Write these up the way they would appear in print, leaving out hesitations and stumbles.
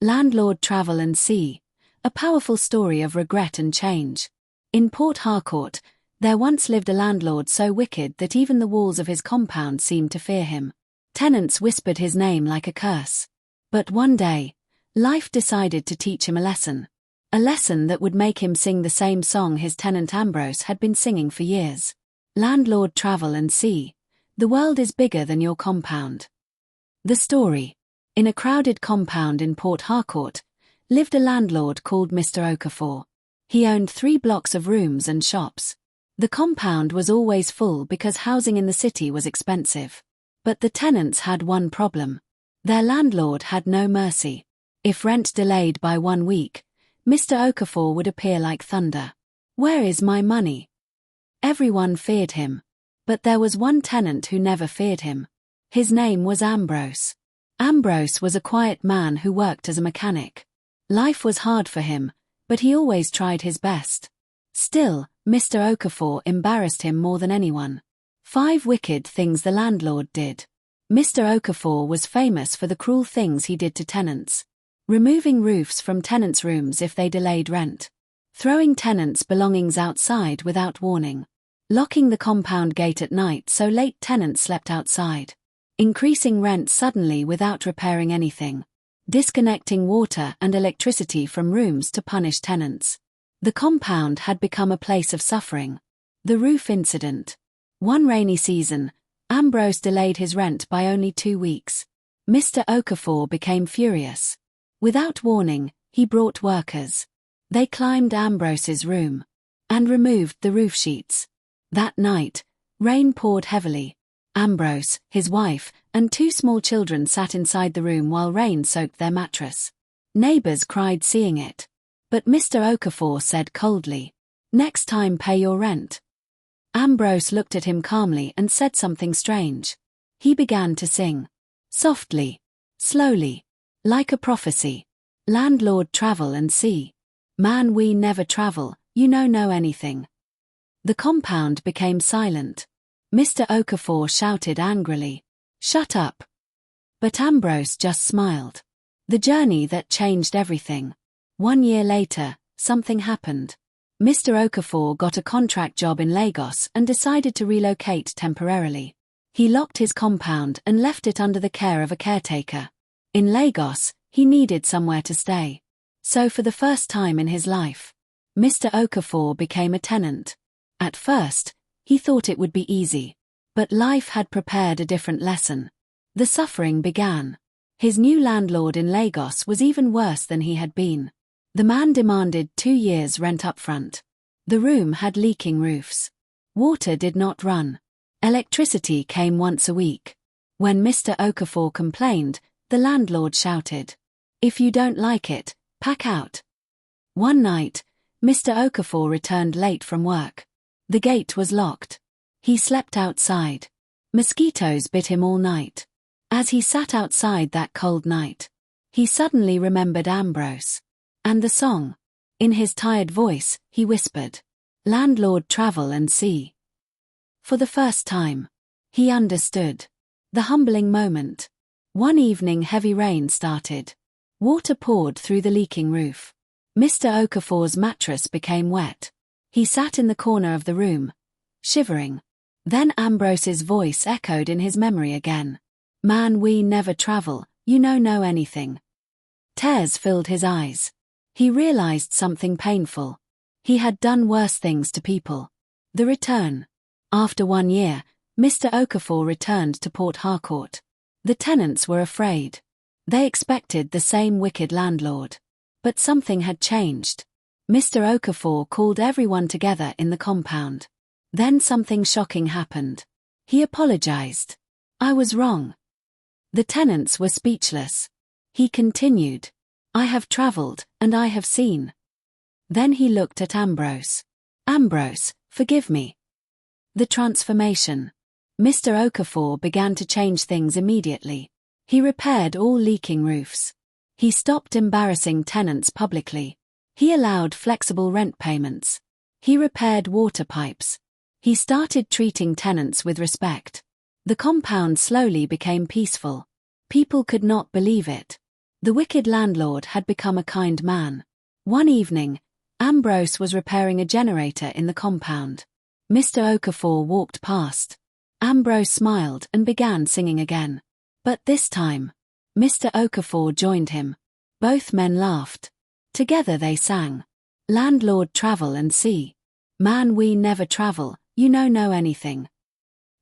Landlord Travel and See, a powerful story of regret and change. In Port Harcourt, there once lived a landlord so wicked that even the walls of his compound seemed to fear him. Tenants whispered his name like a curse. But one day, life decided to teach him a lesson that would make him sing the same song his tenant Ambrose had been singing for years. Landlord Travel and See, the world is bigger than your compound. The story. In a crowded compound in Port Harcourt, lived a landlord called Mr. Okafor. He owned 3 blocks of rooms and shops. The compound was always full because housing in the city was expensive. But the tenants had one problem. Their landlord had no mercy. If rent delayed by 1 week, Mr. Okafor would appear like thunder. "Where is my money?" Everyone feared him. But there was one tenant who never feared him. His name was Ambrose. Ambrose was a quiet man who worked as a mechanic. Life was hard for him, but he always tried his best. Still, Mr. Okafor embarrassed him more than anyone. 5 wicked things the landlord did. Mr. Okafor was famous for the cruel things he did to tenants. Removing roofs from tenants' rooms if they delayed rent. Throwing tenants' belongings outside without warning. Locking the compound gate at night so late tenants slept outside. Increasing rent suddenly without repairing anything. Disconnecting water and electricity from rooms to punish tenants. The compound had become a place of suffering. The roof incident. One rainy season, Ambrose delayed his rent by only 2 weeks. Mr. Okafor became furious. Without warning, he brought workers. They climbed Ambrose's room and removed the roof sheets. That night, rain poured heavily. Ambrose, his wife, and 2 small children sat inside the room while rain soaked their mattress. Neighbors cried seeing it. But Mr. Okafor said coldly, "Next time pay your rent." Ambrose looked at him calmly and said something strange. He began to sing. Softly. Slowly. Like a prophecy. Landlord Travel and See. Man we never travel, you know anything. The compound became silent. Mr. Okafor shouted angrily, "Shut up." But Ambrose just smiled. The journey that changed everything. 1 year later, something happened. Mr. Okafor got a contract job in Lagos and decided to relocate temporarily. He locked his compound and left it under the care of a caretaker. In Lagos, he needed somewhere to stay. So for the first time in his life, Mr. Okafor became a tenant. At first, he thought it would be easy. But life had prepared a different lesson. The suffering began. His new landlord in Lagos was even worse than he had been. The man demanded 2 years' rent upfront. The room had leaking roofs. Water did not run. Electricity came once a week. When Mr. Okafor complained, the landlord shouted, "If you don't like it, pack out." One night, Mr. Okafor returned late from work. The gate was locked. He slept outside. Mosquitoes bit him all night. As he sat outside that cold night, he suddenly remembered Ambrose. And the song. In his tired voice, he whispered, "Landlord Travel and See." For the first time, he understood. The humbling moment. One evening heavy rain started. Water poured through the leaking roof. Mr. Okafor's mattress became wet. He sat in the corner of the room, shivering. Then Ambrose's voice echoed in his memory again. "Man we never travel, you know anything." Tears filled his eyes. He realized something painful. He had done worse things to people. The return. After 1 year, Mr. Okafor returned to Port Harcourt. The tenants were afraid. They expected the same wicked landlord. But something had changed. Mr. Okafor called everyone together in the compound. Then something shocking happened. He apologized. "I was wrong." The tenants were speechless. He continued, "I have traveled, and I have seen." Then he looked at Ambrose. "Ambrose, forgive me." The transformation. Mr. Okafor began to change things immediately. He repaired all leaking roofs. He stopped embarrassing tenants publicly. He allowed flexible rent payments. He repaired water pipes. He started treating tenants with respect. The compound slowly became peaceful. People could not believe it. The wicked landlord had become a kind man. One evening, Ambrose was repairing a generator in the compound. Mr. Okafor walked past. Ambrose smiled and began singing again. But this time, Mr. Okafor joined him. Both men laughed. Together they sang, "Landlord Travel and See. Man, we never travel, you know anything."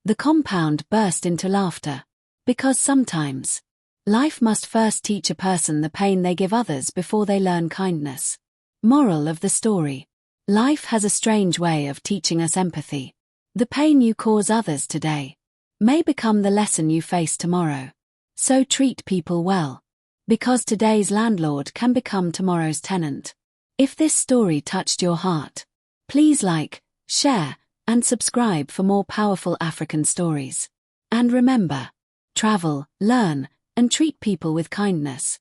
The compound burst into laughter. Because sometimes, life must first teach a person the pain they give others before they learn kindness. Moral of the story. Life has a strange way of teaching us empathy. The pain you cause others today may become the lesson you face tomorrow. So treat people well. Because today's landlord can become tomorrow's tenant. If this story touched your heart, please like, share, and subscribe for more powerful African stories. And remember, travel, learn, and treat people with kindness.